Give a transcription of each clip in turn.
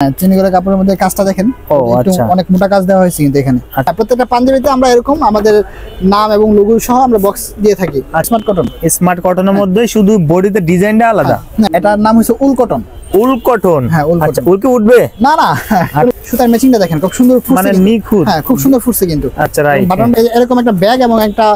চিনি করে কাপড়ের মধ্যে কাজটা দেখেন, অনেক মোটা কাজ দেওয়া হয়েছে কিন্তু এখানে। প্রত্যেকটা পাঞ্জাবিতে আমরা এরকম আমাদের নাম এবং লোগো সহ আমরা বক্স দিয়ে থাকি। স্মার্ট কটন, স্মার্ট কটনের মধ্যে শুধু বডিতে ডিজাইনটা আলাদা। এটার নাম হচ্ছে উল কটন। উল কটন, হ্যাঁ উল কটন। উল কি উঠবে? না না, সুতার ম্যাচিংটা দেখেন খুব সুন্দর ফুটছে, মানে নিখুঁত। হ্যাঁ খুব সুন্দর ফুটছে কিন্তু। আচ্ছা রাইট। বাটন এরকম একটা ব্যাগ এবং একটা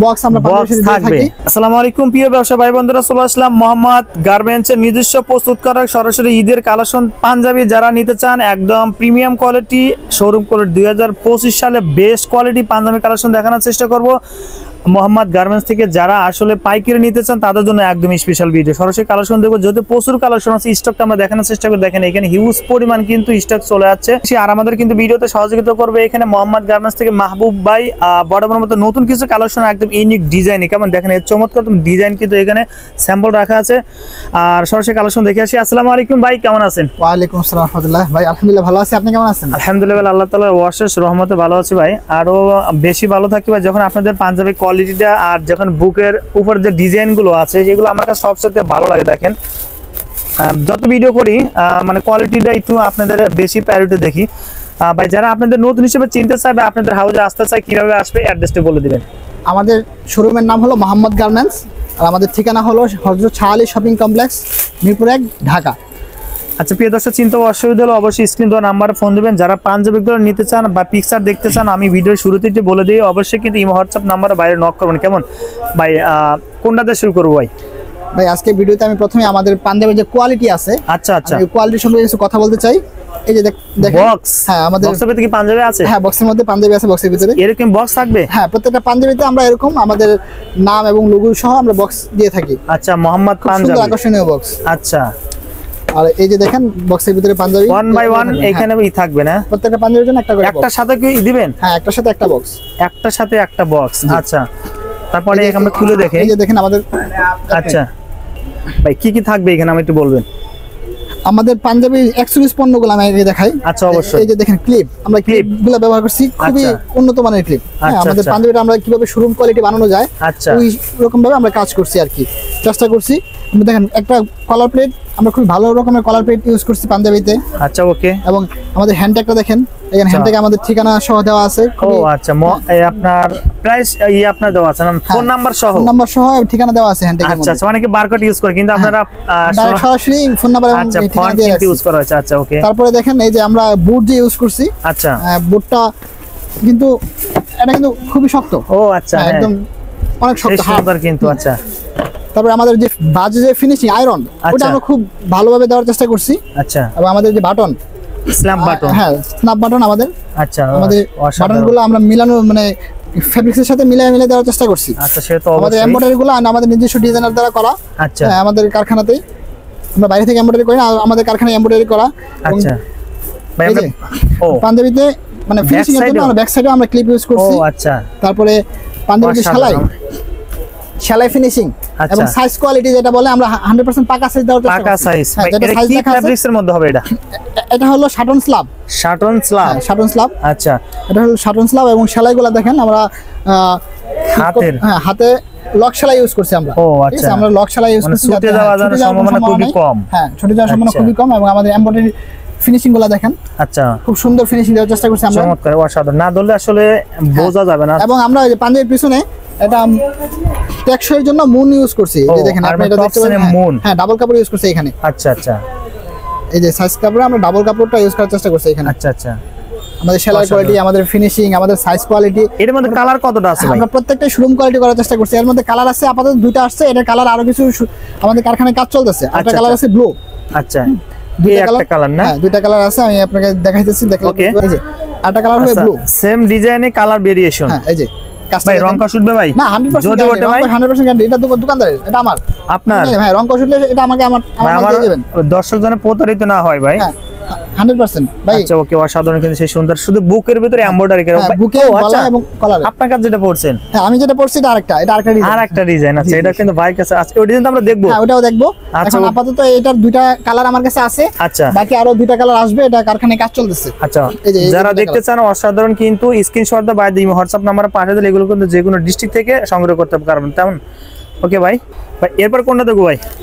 বক্স আমরা পাঞ্জাবিতে দিয়ে থাকি। আসসালামু আলাইকুম প্রিয় ব্যবসায়ী ভাই বন্ধুরা, চলে আসলাম মোহাম্মদ গার্মেন্টসের নিজস্ব প্রস্তুতকারক সরাসরি ঈদের কালেকশন পাঞ্জাবি যারা নিতে চান একদম প্রিমিয়াম কোয়ালিটি শোরুম কোয়ালিটি 2025 সালে বেস্ট কোয়ালিটি পাঞ্জাবি কালেকশন দেখানোর চেষ্টা করব মোহাম্মদ গার্মেন্টস থেকে। যারা আসলে পাইকারি নিতে চান তাদের জন্য একদম স্পেশাল ভিডিও, সরাসরি কালেকশন দেখবো। যদি প্রচুর কালেকশন আছে, স্টকটা আমরা দেখানোর চেষ্টা করি। দেখেন এখানে হিউজ পরিমাণ কিন্তু স্টক চলে যাচ্ছে। আর আমাদের কিন্তু ভিডিওতে সহযোগিতা করবে এখানে মোহাম্মদ গার্মেন্টস থেকে মাহবুব ভাই। বরাবর মতো নতুন কিছু কালেকশন একদম ইউনিক ডিজাইন, কেমন দেখেন এর চমৎকার ডিজাইন কিন্তু এখানে স্যাম্পল রাখা আছে। আর সরাসরি কালেকশন দেখে আসি। আসসালামু আলাইকুম ভাই, কেমন আছেন? ওয়ালাইকুম আসসালাম রাহমাতুল্লাহ। ভাই আলহামদুলিল্লাহ ভালো আছি, আপনি কেমন আছেন? আলহামদুলিল্লাহ, আল্লাহ তাআলার অশেষ রহমতে ভালো আছি ভাই। আরো বেশি ভালো থাকি ভাই যখন আপনাদের পাঞ্জাবি কোয়ালিটিটা আর যখন বুকের উপর যে ডিজাইন গুলো আছে সেগুলো আমার কাছে সবচেয়ে ভালো লাগে। দেখেন যত ভিডিও করি মানে কোয়ালিটিটা একটু আপনাদের বেশি প্রায়োরিটি দেখি ভাই। যারা আপনাদের নতুন হিসেবে চিনতে চাইবে, আপনাদের হাউজে আসতে চাই, কিভাবে আসবে অ্যাড্রেসটা বলে দিবেন। আমাদের শোরুমের নাম হলো মোহাম্মদ গার্মেন্টস, আর আমাদের ঠিকানা হলো হযরত শাহ আলী শপিং কমপ্লেক্স, মিরপুর 1, ঢাকা। আচ্ছা প্রিয় দর্শক, চিন্তা অসুবিধা হলে অবশ্যই স্ক্রিন দেওয়া নাম্বারে ফোন দিবেন। যারা পাঞ্জাবিগুলো নিতে চান বা পিকচার দেখতে চান, আমি ভিডিওর শুরুতে যে বলে দিই, অবশ্যই কিন্তু ইমো হোয়াটসঅ্যাপ নাম্বারে বাইরে নক করবেন। কেমন ভাই, কোনটাতে শুরু করবো ভাই? ভাই আজকে ভিডিওতে আমি প্রথমে আমাদের পাঞ্জাবির যে কোয়ালিটি আছে, আচ্ছা আচ্ছা, এই কোয়ালিটি সম্পর্কে কিছু কথা বলতে চাই। এই যে দেখেন বক্স, হ্যাঁ আমাদের বক্সের ভিতরে কি পাঞ্জাবি আছে? হ্যাঁ বক্সের মধ্যে পাঞ্জাবি আছে, বক্সের ভিতরে এরকম বক্স থাকবে। হ্যাঁ প্রত্যেকটা পাঞ্জাবিতে আমরা এরকম আমাদের নাম এবং লোগো সহ আমরা বক্স দিয়ে থাকি। আচ্ছা মোহাম্মদ পাঞ্জাবি, সুন্দর আকর্ষণীয় বক্স। আচ্ছা, আর এই যে দেখেন বক্সের ভিতরে পাঞ্জাবি 1 বাই 1 এখানে থাকবে না? প্রত্যেকটা পাঞ্জাবির জন্য একটা করে একটার সাথে কি দিবেন? হ্যাঁ একটার সাথে একটা বক্স, একটার সাথে একটা বক্স। আচ্ছা, তারপরে আমরা খুলে দেখি। এই যে দেখেন আমাদের, আচ্ছা ভাই কি কি থাকবে এখানে আমি একটু বলবেন। আমাদের পাঞ্জাবি এক্সক্লুসিভ পণ্যগুলো আমি আগে দেখাই। আচ্ছা অবশ্যই। এই যে দেখেন ক্লিপ, আমরা ক্লিপগুলো ব্যবহার করছি, খুবই উন্নত মানের ক্লিপ। আমাদের পাঞ্জাবিটা আমরা কিভাবে শোরুম কোয়ালিটি বানানো যায় ওই রকম ভাবে আমরা কাজ করছি আর কি, চেষ্টা করছি। আমরা দেখেন একটা কলার প্লেট, আমরা খুব ভালো রকমের কলার প্লেট ইউজ করছি পাঞ্জাবিতে। আচ্ছা ওকে। এবং আমাদের হ্যান্ডট্যাগটা দেখেন, এখানে হ্যান্ডট্যাগে আমাদের ঠিকানা সহ দেওয়া আছে। ও আচ্ছা, আপনার প্রাইস আপনার দেওয়া আছে না, ফোন নাম্বার সহ? ফোন নাম্বার সহ ঠিকানা দেওয়া আছে হ্যান্ডট্যাগের মধ্যে। আচ্ছা, মানে কি বারকোড ইউজ করে কিন্তু আপনারা সরাসরি ফোন নাম্বার এবং ঠিকানা দিয়ে ইউজ করা হয়েছে। আচ্ছা ওকে। তারপরে দেখেন এই যে আমরা বুট যে ইউজ করছি। আচ্ছা, বুটটা কিন্তু এটা কিন্তু খুবই শক্ত। ও আচ্ছা, একদম অনেক শক্ত হার্ড কিন্তু। আচ্ছা, তারপরে আমাদের যে বাজে যে ফিনিশিং আয়রন, ওটা আমরা খুব ভালোভাবে দেওয়ার চেষ্টা করছি। আচ্ছা, এবং আমাদের যে বাটন, স্ন্যাপ বাটন, হ্যাঁ স্ন্যাপ বাটন আমাদের। আচ্ছা, আমাদের বাটনগুলো আমরা মিলানো মানে ফেব্রিক্সের সাথে মিলে দেওয়ার চেষ্টা করছি। আচ্ছা, সেটা তো আমাদের এমব্রয়ডারিগুলো আমাদের নিজস্ব ডিজাইনার দ্বারা করা। আচ্ছা, আমাদের কারখানাতেই, আমরা বাইরে থেকে এমব্রয়ডারি করি না, আমাদের কারখানায় এমব্রয়ডারি করা। আচ্ছা ভাই, পাঞ্জাবিতে মানে ফিনিশিং এর জন্য আমরা ব্যাক সাইডে আমরা ক্লিপ ইউজ করছি। ও আচ্ছা। তারপরে পাঞ্জাবিতে সেলাই ফিনিশিং এবং সাইজ কোয়ালিটি যেটা বলে আমরা 100% পাকা সাইজ দেওয়ার চেষ্টা করছি। পাকা সাইজ। এটা কি ফেব্রিক্সের মধ্যে হবে? এটা হলো Sutton slab. Sutton slab, Sutton slab. আচ্ছা, এটা হলো শাটন স্ল্যাব এবং সেলাইগুলো দেখেন আমরা হাতে লক সেলাই ইউজ করছি আমরা। ও আচ্ছা, আমরা লক সেলাই ইউজ করছি যাতে ছুটে যাওয়ার সম্ভাবনা খুবই কম। হ্যাঁ, ছুটে যাওয়ার সম্ভাবনা খুবই কম। এবং আমাদের এমব্রয়ডারি ফিনিশিং গুলো দেখেন, আচ্ছা খুব সুন্দর ফিনিশিং দেওয়ার চেষ্টা করছি আমরা। চমৎকার, অসাধারণ। না ধরলে আসলে বোঝা যাবে না। এবং আমরা এই যে পাঞ্জাবির পিছনে এটা টেকসইয়ের জন্য মুন ইউজ করছি। এই যে দেখেন আপনি এটা দেখতে পাচ্ছেন, মুন। হ্যাঁ, ডাবল কাপড় ইউজ করছি এখানে। আচ্ছা আচ্ছা, এই যে সাইজ কাপড়ে আমরা ডাবল কাপড়টা ইউজ করার চেষ্টা করছি এখানে। আচ্ছা আচ্ছা, আমাদের সেলাই কোয়ালিটি, আমাদের ফিনিশিং, আমাদের সাইজ কোয়ালিটি। এর মধ্যে কালার কতটা আছে ভাই? আমরা প্রত্যেকটা শোরুম কোয়ালিটি করার চেষ্টা করছি। এর মধ্যে কালার আছে আপাতত 2টা আসছে, এটার কালার আরো কিছু আমাদের কারখানায় কাজ চলতেছে। একটা কালার আছে ব্লু। আচ্ছা, দুইটা কালার না? হ্যাঁ, 2টা কালার আছে, আমি আপনাকে দেখাইতেছি। দেখেন এই যে আরেকটা কালার হবে ব্লু, সেম ডিজাইনে কালার ভেরিয়েশন। হ্যাঁ, এই যে ভাই রং কষ উঠবে ভাই? না, 100% যদি ওঠে ভাই 100% গ্যারান্টি। এটা দোকানদারের, এটা আমার আপনার। ভাই রং কষ উঠলে এটা আমাকে আমার দিয়ে দিবেন। দর্শক জনের প্রতারিত না হয় ভাই। 100% ভাই। আচ্ছা ওকে, অসাধারণ কিন্তু সেই সুন্দর। শুধু বুকের ভিতরে এমব্রয়ডারি করে বুকে গলা এবং কলারে। আপনার কাছে যেটা পড়ছেন? হ্যাঁ, আমি যেটা পড়ছি এটা আরেকটা ডিজাইন। আরেকটা ডিজাইন। আচ্ছা, এটা কিন্তু ভাই কাছে আছে। ওই ডিজাইনটা আমরা দেখবো। হ্যাঁ, ওটাও দেখবো। এখন আপাতত এটার 2টা কালার আমার কাছে আছে। আচ্ছা, বাকি আরো 2টা কালার আসবে, এটা কারখানায় কাজ চলতেছে। আচ্ছা, যারা দেখতে চান অসাধারণ কিন্তু স্ক্রিনশট দা বাই দিই, হোয়াটসঅ্যাপ নাম্বারে পাঠিয়ে দিলে এগুলো কিন্তু যে কোনো ডিস্ট্রিক্ট থেকে সংগ্রহ করতে পারবেন। তেমন ওকে ভাই। এরপর কোনটা দেখবো ভাই?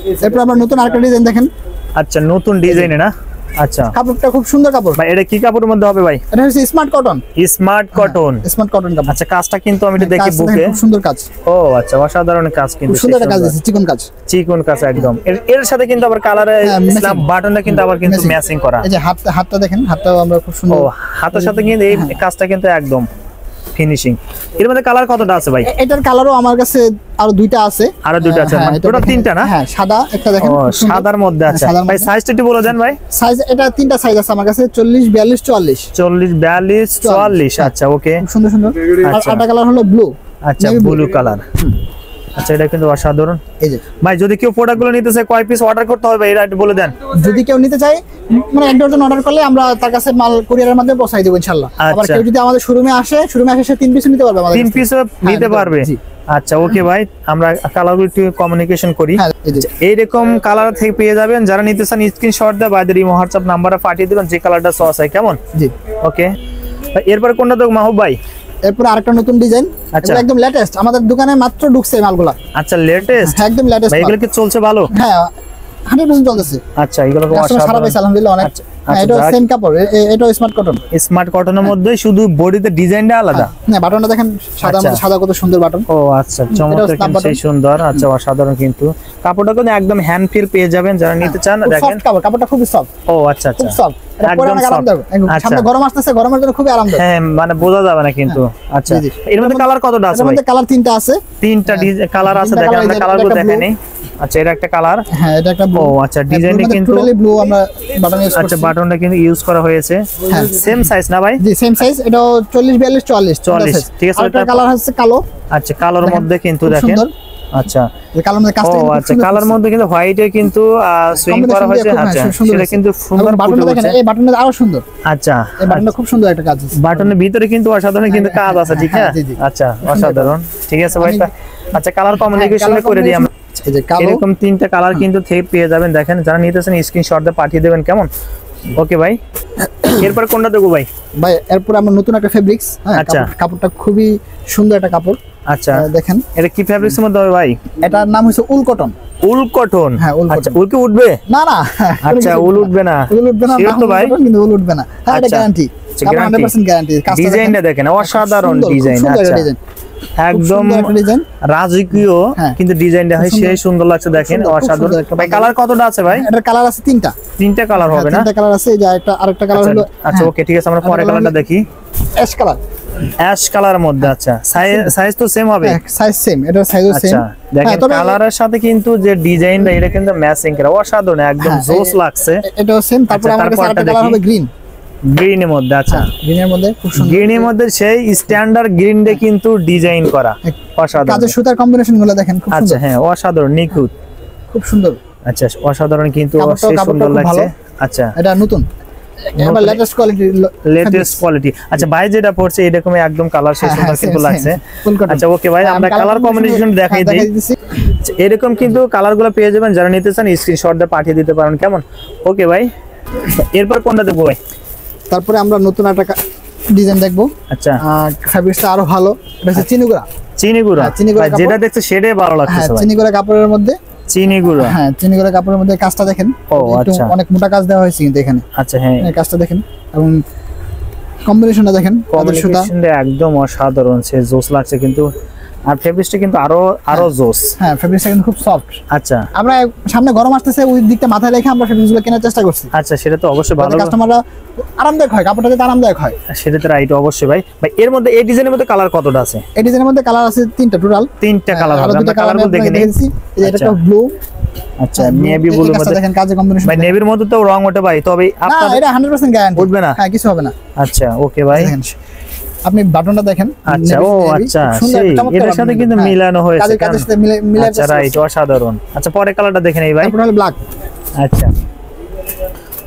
এরপর আমরা নতুন আরেকটা ডিজাইন দেখেন। আচ্ছা, নতুন ডিজাইনে না? আচ্ছা, কাপড়টা খুব সুন্দর কাপড় ভাই। এটা কি কাপড়ের মধ্যে হবে ভাই? এটা হচ্ছে smart cotton. Smart cotton, smart cotton কাপড়। আচ্ছা, কাজটা কিন্তু আমি একটু দেখি কাজ বুকে। খুব সুন্দর কাজ। ও আচ্ছা, অসাধারণ কাজ কিন্তু, খুব সুন্দর একটা কাজ দিয়েছে, চিকন কাজ। চিকন কাজ একদম। এর সাথে কিন্তু আবার কালারে স্ল্যাব বাটনটা কিন্তু আবার কিন্তু ম্যাচিং করা। এই যে হাতটা দেখেন, হাতটাও আমরা খুব সুন্দর। ও, হাতের সাথে কিন্তু এই কাজটা কিন্তু একদম ফিনিশিং। এর মধ্যে কালার কতটা আছে ভাই? এটার কালারও আমার কাছে আরো দুইটা আছে। আরো দুইটা আছে, মানে টোটাল তিনটা না? হ্যাঁ, সাদা একটা দেখেন, ও, সাদার মধ্যে আছে ভাই। সাইজটা একটু বলে দেন ভাই। সাইজ এটা তিনটা সাইজ আছে আমার কাছে, 40, 42, 44। 40, 42, 44। আচ্ছা, ওকে, সুন্দর সুন্দর। আর আরেকটা কালার হলো ব্লু। আচ্ছা, ব্লু কালার। আচ্ছা, এটা কিন্তু অসাধারণ। এই যে ভাই, যদি কেউ প্রোডাক্ট গুলো নিতে চায় কয় পিস অর্ডার করতে হবে এটা একটু বলে দেন। যদি কেউ নিতে চায়, মানে 1 ডজন অর্ডার করলে আমরা তার কাছে মাল কুরিয়ারের মাধ্যমে পৌঁছাই দেব ইনশাআল্লাহ। আবার কেউ যদি আমাদের শোরুমে আসে সে 3 পিস নিতে পারবে আমাদের 3 পিস নিতে পারবে। আচ্ছা, ওকে ভাই, আমরা কালারগুলো একটু কমিউনিকেশন করি। এইরকম কালার থেকে পেয়ে যাবেন। যারা নিতে চান স্ক্রিনশট দিয়ে বাইদের এই হোয়াটসঅ্যাপ নাম্বারে পাঠিয়ে দিবেন যে কালারটা চয়েস হয়। কেমন? জি, ওকে। এরপর কোনটা দেখব মাহবুব ভাই? এরপর আরেকটা নতুন ডিজাইন। আচ্ছা, একদম লেটেস্ট, আমাদের দোকানে মাত্র ঢুকছে মালগুলা। আচ্ছা, লেটেস্ট, একদম লেটেস্ট। ভাই এগুলো কি চলছে ভালো? হ্যাঁ, 100% চলতেছে। আচ্ছা, এগুলো সারা পেয়েছে আলহামদুলিল্লাহ অনেক। এটা সেম কাপড়, এটা স্মার্ট কটন। স্মার্ট কটনের মধ্যে শুধু বডিতে ডিজাইনটা আলাদা। না, বাটনটা দেখেন, সাদা কত সুন্দর বাটন। ও আচ্ছা, চমৎকার, কিন্তু সেই সুন্দর। আচ্ছা, অসাধারণ কিন্তু কাপড়টা কিন্তু একদম হ্যান্ড ফিল পেয়ে যাবেন যারা নিতে চান। দেখেন কাপড়টা খুবই সফট। ও আচ্ছা আচ্ছা, খুব সফট, এটা পরে অনেক আরামদায়ক। সামনে গরম আসতেছে, গরমের জন্য খুবই আরামদায়ক। হ্যাঁ, মানে বোঝা যাবে না কিন্তু। আচ্ছা, এর মধ্যে কালার কতটা আছে ভাই? এর মধ্যে কালার 3টা আছে। 3টা কালার আছে, দেখেন আমরা কালারগুলো দেখাইনি। আচ্ছা, এটা একটা কালার। হ্যাঁ, এটা একটা ব্লু। ও আচ্ছা, ডিজাইনটা কিন্তু টোটালি ব্লু আমরা বাটন ইউজ করছি। আচ্ছা, বাটনটা কিন্তু ইউজ করা হয়েছে। হ্যাঁ, সেম সাইজ না ভাই? জি, সেম সাইজ। এটাও 40, 42, 44। ঠিক আছে। এটা কালার হচ্ছে কালো। আচ্ছা, কালোর মধ্যে কিন্তু দেখেন। আচ্ছা, এই কালার মধ্যে কাজটা ও আচ্ছা, কালার মধ্যে কিন্তু হোয়াইটে কিন্তু সুইং করা হয়েছে। আচ্ছা, সেটা কিন্তু সুন্দর বাটনটা দেখেন, এই বাটনটা আরো সুন্দর। আচ্ছা, এই বাটনটা খুব সুন্দর একটা কাজ আছে। বাটনের ভিতরে কিন্তু অসাধারণ কিন্তু কাজ আছে, ঠিক আছে? আচ্ছা, অসাধারণ, ঠিক আছে ভাই। আচ্ছা, কালার কমিউনিকেশন করে দিই আমরা। এই যে কালো, এরকম 3টা কালার কিন্তু পেয়ে যাবেন। দেখেন, যারা নিতেছেন স্ক্রিনশট দিয়ে পাঠিয়ে দেবেন। কেমন? ওকে ভাই। এরপর কোনটা দেবো ভাই? ভাই, এরপর আমরা নতুন একটা ফেব্রিক্স। আচ্ছা, কাপড়টা খুবই সুন্দর একটা কাপড়। আচ্ছা, দেখেন, এটা কি ফেব্রিক্সের মধ্যে হবে ভাই? এটার নাম হচ্ছে উল কটন। উল কটন। হ্যাঁ, উল আচ্ছা, কটন। উল কি উঠবে? না না, আচ্ছা, উল উঠবে না। উল উঠবে না, শিওর তো ভাই? কিন্তু উল উঠবে না। হ্যাঁ, এটা গ্যারান্টি, 100% গ্যারান্টি। ডিজাইনটা দেখেন, অসাধারণ ডিজাইন। আচ্ছা, একদম রাজকীয় কিন্তু ডিজাইনটা হয় সেই সুন্দর লাগছে। দেখেন, অসাধারণ ভাই। কালার কতটা আছে ভাই? এটার কালার আছে 3টা। 3টা কালার হবে না? 3টা কালার আছে। এই যে আরেকটা কালার হলো। আচ্ছা, ওকে, ঠিক আছে, আমরা পরের কালারটা দেখি। Ash colour. অ্যাশ কালারের মধ্যে। আচ্ছা, সাইজ তো সেম হবে? সাইজ সেম, এটার সাইজও সেম। আচ্ছা, দেখেন কালারের সাথে কিন্তু যে ডিজাইনটা এটা কিন্তু ম্যাচিং করা, অসাধারণ, একদম জোস লাগছে। এটাও সেম। তারপর আমার কাছে আরেকটা কালার হবে গ্রিন। গ্রিনের মধ্যে। আচ্ছা, গ্রিনের মধ্যে খুব সুন্দর। গ্রিনের মধ্যে সেই স্ট্যান্ডার্ড গ্রিন দিয়ে কিন্তু ডিজাইন করা, অসাধারণ। কাজের সুতার কম্বিনেশন গুলো দেখেন, খুব সুন্দর। আচ্ছা, হ্যাঁ, অসাধারণ, নিখুঁত, খুব সুন্দর। আচ্ছা, অসাধারণ কিন্তু, সেই সুন্দর লাগছে। আচ্ছা, এটা নতুন, এবার লেটেস্ট কোয়ালিটি। আচ্ছা ভাই, যেটা পড়ছে এরকমই একদম কালার সেই সুন্দর কিন্তু লাগছে। আচ্ছা, ওকে ভাই, আমরা কালার কম্বিনেশন দেখাই দিই। এরকম কিন্তু কালারগুলো পেয়ে যাবেন। যারা নিতে চান স্ক্রিনশট দিয়ে পাঠিয়ে দিতে পারেন। কেমন? ওকে ভাই। এরপর কোনটা দেখবো ভাই? তারপরে আমরা নতুন একটা ডিজাইন দেখবো। আচ্ছা, ফেব্রিক্সটা আরো ভালো। এটা হচ্ছে চিনিগুড়া। চিনিগুড়া, যেটা দেখতে সেটাই ভালো লাগছে। চিনিগুড়া কাপড়ের মধ্যে। চিনিগুড়া, হ্যাঁ, চিনিগুড়া কাপড়ের মধ্যে কাজটা দেখেন। ও আচ্ছা, অনেক মোটা কাজ দেওয়া হয়েছে কিন্তু এখানে। আচ্ছা, হ্যাঁ, কাজটা দেখেন এবং কম্বিনেশনটা দেখেন, কম্বিনেশনটা একদম অসাধারণ, সে জোস লাগছে কিন্তু। আর ফেব্রিক্সটা কিন্তু আরো জোস। হ্যাঁ, ফেব্রিক্সটা কিন্তু খুব সফট। আচ্ছা, আমরা সামনে গরম আসতেছে, ওই দিকটা মাথায় রেখে আমরা ফেব্রিক্সগুলো কেনার চেষ্টা করছি। আচ্ছা, সেটা তো অবশ্যই ভালো, কাস্টমাররা আরামদায়ক হয়, কাপড়টা যাতে আরামদায়ক হয়। সেটা তো রাইট, অবশ্যই ভাই। ভাই, এর মধ্যে এই ডিজাইনের মধ্যে কালার কতটা আছে? এই ডিজাইনের মধ্যে কালার আছে 3টা, টোটাল 3টা কালার হবে। আমরা কালারগুলো দেখে নিয়েছি। এটা একটা ব্লু। আচ্ছা, নেভি ব্লুর মধ্যে দেখেন কাজের কম্বিনেশন। ভাই, নেভির মধ্যে তো রং ওঠে ভাই, তবে আপনার এটা 100% গ্যারান্টি উঠবে না? হ্যাঁ, কিছু হবে না। আচ্ছা, ওকে ভাই। আপনি বাটনটা দেখেন। আচ্ছা, ও আচ্ছা, এর সাথে কিন্তু মিলানো হয়েছে। কাজের সাথে মিলে। আচ্ছা, রাইট, অসাধারণ। আচ্ছা, পরের কালারটা দেখেন এই ভাই। তারপর হলো ব্ল্যাক। আচ্ছা,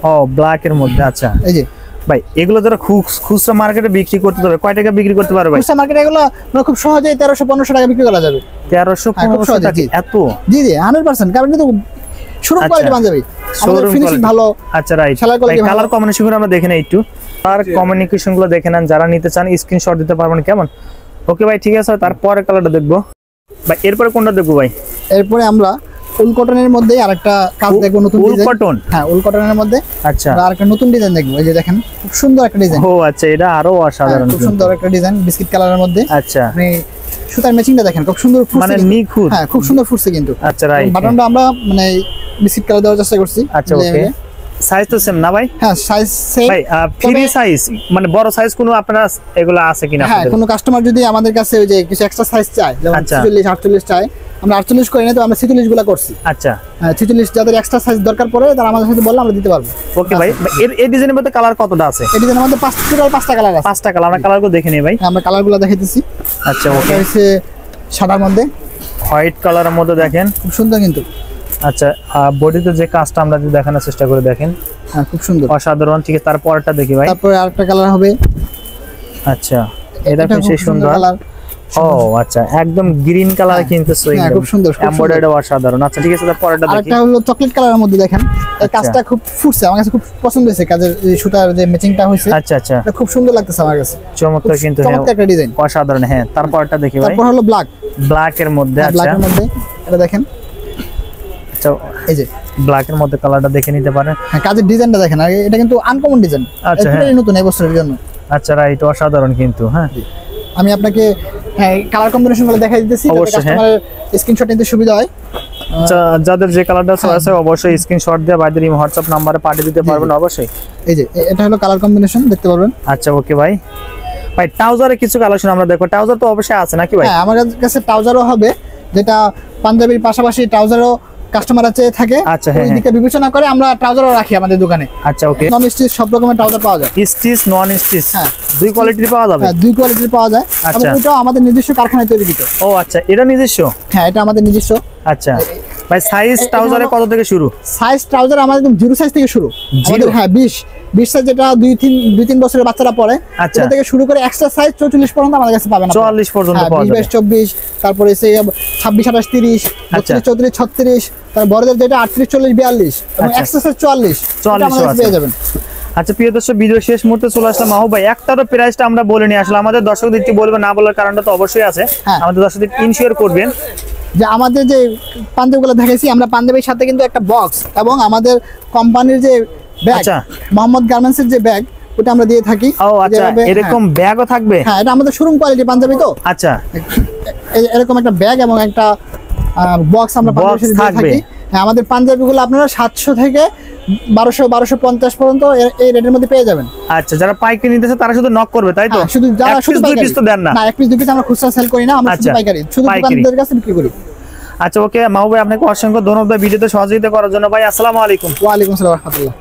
ও ব্ল্যাক এর মধ্যে। আচ্ছা এই যে ভাই, এগুলো যারা খুচরা মার্কেটে বিক্রি করতে পারবে, কয় টাকা বিক্রি করতে পারবে ভাই? খুচরা মার্কেটে এগুলো খুব সহজেই 1300-1500 টাকা বিক্রি করা যাবে। 1300-1500 টাকা? এত? জি জি, 100%। কারণ কিন্তু শোরুম কোয়ালিটি পাঞ্জাবি, আমাদের ফিনিশিং ভালো। আচ্ছা, রাইট। কালার কম্বিনেশন গুলো আমরা দেখে নেই একটু। আর কমিউনিকেশন গুলো দেখে নেন, যারা নিতে চান স্ক্রিনশট দিতে পারবেন। কেমন? ওকে ভাই, ঠিক আছে। তারপরে কালারটা দেখবো ভাই। এরপরে কোনটা দেখবো ভাই? এরপরে আমরা উল কটনের মধ্যে আরেকটা কাজ দেখবো, নতুন উল ডিজাইন। কটন, হ্যাঁ উল কটনের মধ্যে আচ্ছা আরেকটা নতুন ডিজাইন দেখবো। এই যে দেখেন খুব সুন্দর একটা ডিজাইন। ও আচ্ছা, এটা আরো অসাধারণ, খুব সুন্দর একটা ডিজাইন বিস্কিট কালারের মধ্যে। আচ্ছা আপনি সুতার ম্যাচিংটা দেখেন খুব সুন্দর ফুটছে, মানে নিখুঁত। হ্যাঁ খুব সুন্দর ফুটছে কিন্তু। আচ্ছা রাইট, বাটনটা আমরা মানে বিস্কিট কালার দেওয়ার চেষ্টা করছি। আচ্ছা ওকে। সাইজ তো সেম না ভাই? হ্যাঁ সাইজ সেম ভাই ফ্রি সাইজ, মানে বড় সাইজ কোনো আপনারা এগুলো আছে কিনা? হ্যাঁ কোনো কাস্টমার যদি আমাদের কাছে ওই যে কিছু এক্সট্রা সাইজ চায়, যেমন 46 48 চায়, আমরা 48 করি না, তো আমরা 46 গুলা করছি। আচ্ছা 46 যাদের এক্সট্রা সাইজ দরকার পড়ে তারা আমাদের সাথে বললে আমরা দিতে পারবো। ওকে ভাই, এই ডিজাইনের মধ্যে কালার কতটা আছে? এই ডিজাইনের মধ্যে 5টা কালার আছে। 5টা কালার, আমরা কালারগুলো দেখে নিই ভাই। আমরা কালারগুলো দেখাইতেছি। আচ্ছা ওকে, এটা হচ্ছে সাদার মধ্যে, হোয়াইট কালারের মধ্যে দেখেন খুব সুন্দর কিন্তু। আচ্ছা বডিতে যে কাজটা আমরা যদি দেখানোর চেষ্টা করে দেখেন, হ্যাঁ খুব সুন্দর, অসাধারণ। ঠিক আছে, তারপরটা দেখি ভাই। তারপরে আরেকটা কালার হবে। আচ্ছা এটা খুব বেশি সুন্দর কালার। ও আচ্ছা, একদম গ্রিন কালার কিন্তু হ্যাঁ খুব সুন্দর, এমব্রয়ডারি অসাধারণ। আচ্ছা ঠিক আছে, তারপরটা দেখি। আরেকটা হলো চকলেট কালারের মধ্যে দেখেন, এই কাজটা খুব ফুটছে, আমার কাছে খুব পছন্দ হয়েছে কাজের এই সুতার যে ম্যাচিংটা হয়েছে। আচ্ছা আচ্ছা, এটা খুব সুন্দর লাগতেছে আমার কাছে, চমৎকার কিন্তু, হ্যাঁ চমৎকার একটা ডিজাইন, অসাধারণ। হ্যাঁ তারপরটা দেখি ভাই। তারপর হলো ব্ল্যাক, ব্ল্যাক এর মধ্যে। আচ্ছা ব্ল্যাকের মধ্যে এটা দেখেন, আচ্ছা এই যে ব্ল্যাক এর মধ্যে কালারটা দেখে নিতে পারেন। হ্যাঁ কাজের ডিজাইনটা দেখেন, আর এটা কিন্তু আনকমন ডিজাইন, আচ্ছা, একেবারে নতুন এই বছরের জন্য। আচ্ছা রাইট, অসাধারণ কিন্তু। হ্যাঁ আমি আপনাকে কালার কম্বিনেশন গুলো দেখাই দিতেছি, যাতে অবশ্যই, হ্যাঁ। কাস্টমারের স্ক্রিনশট নিতে সুবিধা হয়। আচ্ছা যাদের যে কালারটা আছে অবশ্যই স্ক্রিনশট দিয়ে বাইদের হোয়াটসঅ্যাপ নম্বরে পাঠিয়ে দিতে পারবেন অবশ্যই। এই যে এটা হলো কালার কম্বিনেশন, দেখতে পারবেন। আচ্ছা ওকে ভাই। ভাই ট্রাউজারে কিছু কালেকশন আমরা দেখো, ট্রাউজার তো অবশ্যই আছে নাকি ভাই? হ্যাঁ আমার কাছে ট্রাউজারও হবে, যেটা পাঞ্জাবির পাশাপাশি ট্রাউজারও কাস্টমার চেয়ে থাকে। আচ্ছা, হ্যাঁ, ওই দিকে বিবেচনা করে আমরা ট্রাউজারও রাখি আমাদের দোকানে। আচ্ছা ওকে, নন স্টিচ সব রকমের ট্রাউজার পাওয়া যায়, স্টিচ নন স্টিচ হ্যাঁ দুই কোয়ালিটির পাওয়া যাবে। হ্যাঁ 2 কোয়ালিটির পাওয়া যায়। আচ্ছা। এবং এটাও আমাদের নিজস্ব কারখানায় তৈরি করা। ও আচ্ছা, এটা নিজস্ব? হ্যাঁ এটা আমাদের নিজস্ব। আচ্ছা ভাই, সাইজ ট্রাউজারে কত থেকে শুরু? সাইজ ট্রাউজার আমাদের একদম 0 সাইজ থেকে শুরু। আমাদের হ্যাঁ 20 সাইজ, যেটা 2-3 বছরের বাচ্চারা পরে, আচ্ছা। এটা থেকে শুরু করে এক্সট্রা সাইজ 44 পর্যন্ত আমাদের কাছে পাবেন। 44 পর্যন্ত পাওয়া যাবে। 20-22-24, তারপরে 26 28 30, 32 34 36, তার বড়দের যেটা 38 40 42 এবং আচ্ছা। এক্সট্রা সাইজ 44 আমাদের কাছে পেয়ে যাবেন। আচ্ছা প্রিয় দর্শক, ভিডিও শেষ মুহূর্তে চলে আসলাম। মাহবুব ভাই একটারও প্রাইসটা আমরা বলিনি, আসলে আমাদের দর্শকদের একটু বলবেন, না বলার কারণটা তো অবশ্যই আছে। হ্যাঁ। আমাদের দর্শকদের ইনশিওর করবেন যে আমাদের যে পাঞ্জাবিগুলো দেখাইছি, আমরা পাঞ্জাবির সাথে কিন্তু একটা বক্স এবং আমাদের কোম্পানির যে ব্যাগ, আচ্ছা। মোহাম্মদ গার্মেন্টসের যে ব্যাগ, ওটা আমরা দিয়ে থাকি। ও আচ্ছা, যেভাবে, এরকম ব্যাগও থাকবে? হ্যাঁ এটা আমাদের শোরুম কোয়ালিটি পাঞ্জাবি তো। আচ্ছা এরকম একটা ব্যাগ এবং একটা বক্স আমরা পাঞ্জাবির সাথে দিয়ে থাকি। হ্যাঁ আমাদের পাঞ্জাবিগুলো আপনারা 700 থেকে 1250 পর্যন্ত এই রেটের মধ্যে পেয়ে যাবেন। আচ্ছা, যারা পাইকারি নিতেছে তারা শুধু নক করবে তাই তো? শুধু যারা শুধু দুই পিস তো দেন না? না, 1 পিস 2 পিস আমরা খুচরা সেল করি না, আমরা শুধু আচ্ছা, পাইকারি, শুধু দোকানদারদের কাছে বিক্রি করি। আচ্ছা ওকে মাহবুব ভাই, আপনাকে অসংখ্য ধন্যবাদ ভিডিওতে সহযোগিতা করার জন্য ভাই। আসসালামু আলাইকুম। ওয়া আলাইকুম আসসালাম ওয়া রাহমাতুল্লাহ।